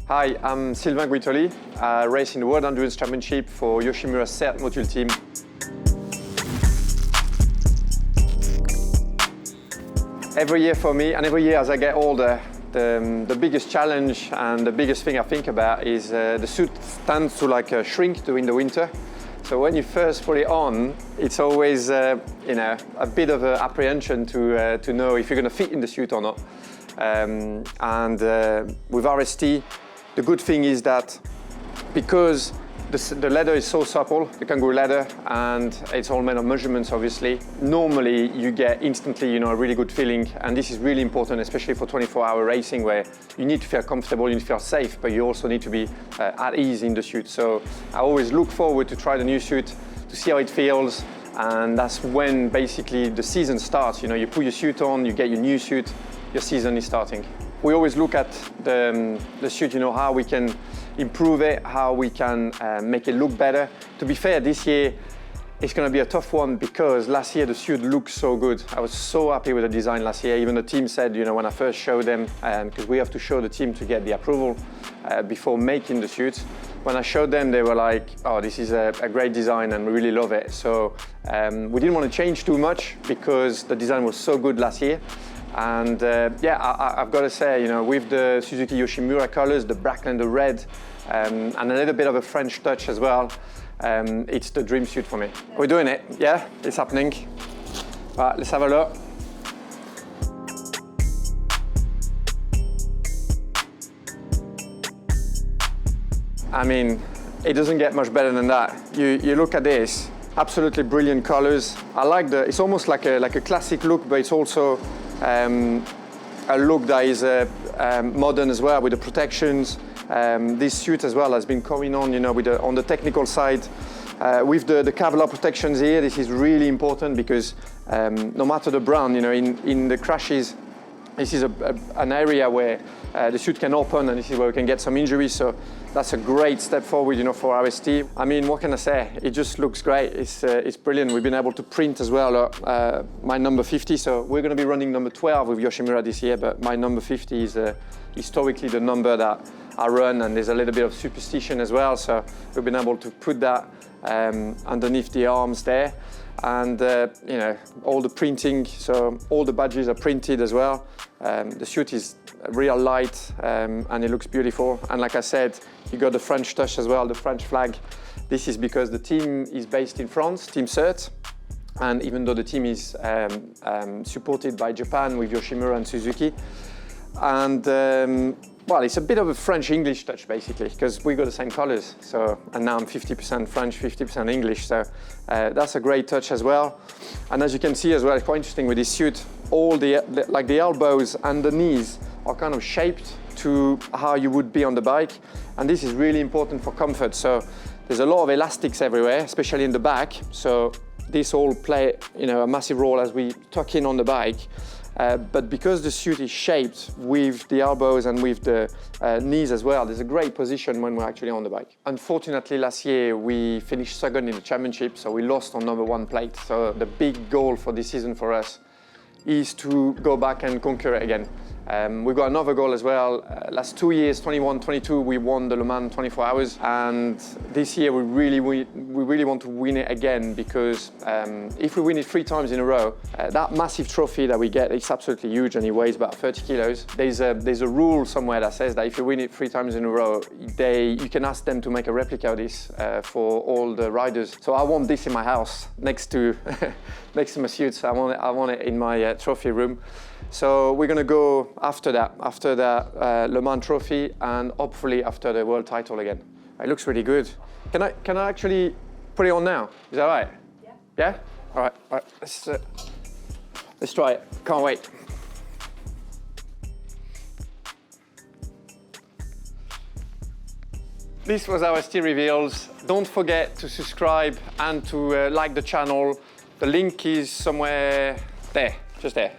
Hi, I'm Sylvain Guintoli. I race in the World Endurance Championship for Yoshimura's CERT module team. Every year for me, and every year as I get older, the biggest challenge and the biggest thing I think about is the suit tends to shrink during the winter. So when you first put it on, it's always a bit of an apprehension to know if you're going to fit in the suit or not. With RST, the good thing is that because the leather is so supple, the kangaroo leather, and it's all made of measurements, obviously, normally you get instantly a really good feeling, and this is really important, especially for 24-hour racing, where you need to feel comfortable, you need to feel safe, but you also need to be at ease in the suit. So I always look forward to try the new suit, to see how it feels, and that's when basically the season starts. You put your suit on, you get your new suit, your season is starting. We always look at the suit, how we can improve it, how we can make it look better. To be fair, this year it's going to be a tough one because last year the suit looked so good. I was so happy with the design last year. Even the team said, when I first showed them, because we have to show the team to get the approval before making the suit. When I showed them, they were like, oh, this is a great design and we really love it. So we didn't want to change too much because the design was so good last year. And I've got to say, with the Suzuki Yoshimura colors, the black and the red, and a little bit of a French touch as well, it's the dream suit for me. We're doing it, yeah? It's happening. Right, let's have a look. I mean, it doesn't get much better than that. You look at this, absolutely brilliant colors. I like it's almost like a classic look, but it's also a look that is modern as well with the protections. This suit as well has been coming on, on the technical side. With the Kevlar protections here, this is really important because no matter the brand, in the crashes, this is an area where the suit can open, and this is where we can get some injuries. So that's a great step forward, for RST. I mean, what can I say? It just looks great. It's brilliant. We've been able to print as well my number 50. So we're going to be running number 12 with Yoshimura this year, but my number 50 is historically the number that I run, and there's a little bit of superstition as well. So we've been able to put that underneath the arms there. And all the printing, so all the badges are printed as well. The suit is real light and it looks beautiful. And like I said, you got the French touch as well, the French flag. This is because the team is based in France, Team CERT. And even though the team is supported by Japan with Yoshimura and Suzuki. And well, it's a bit of a French-English touch, basically, because we got the same colors. So, and now I'm 50% French, 50% English. So that's a great touch as well. And as you can see as well, it's quite interesting with this suit, all the elbows and the knees are kind of shaped to how you would be on the bike. And this is really important for comfort. So there's a lot of elastics everywhere, especially in the back. So this all play, a massive role as we tuck in on the bike. But because the suit is shaped with the elbows and with the knees as well, there's a great position when we're actually on the bike. Unfortunately, last year we finished second in the championship, so we lost on number 1 plate. So the big goal for this season for us is to go back and conquer it again. We've got another goal as well. Last 2 years, 21, 22, we won the Le Mans 24 hours. And this year we really want to win it again, because if we win it 3 times in a row, that massive trophy that we get, it's absolutely huge and it weighs about 30 kilos. There's a rule somewhere that says that if you win it 3 times in a row, you can ask them to make a replica of this for all the riders. So I want this in my house next to my suits. I want it in my trophy room. So we're going to go after that Le Mans trophy, and hopefully after the world title again. It looks really good. Can I actually put it on now? Is that all right? Yeah. Yeah? All right. Let's try it. Can't wait. This was our RST reveals. Don't forget to subscribe and to like the channel. The link is somewhere there, just there.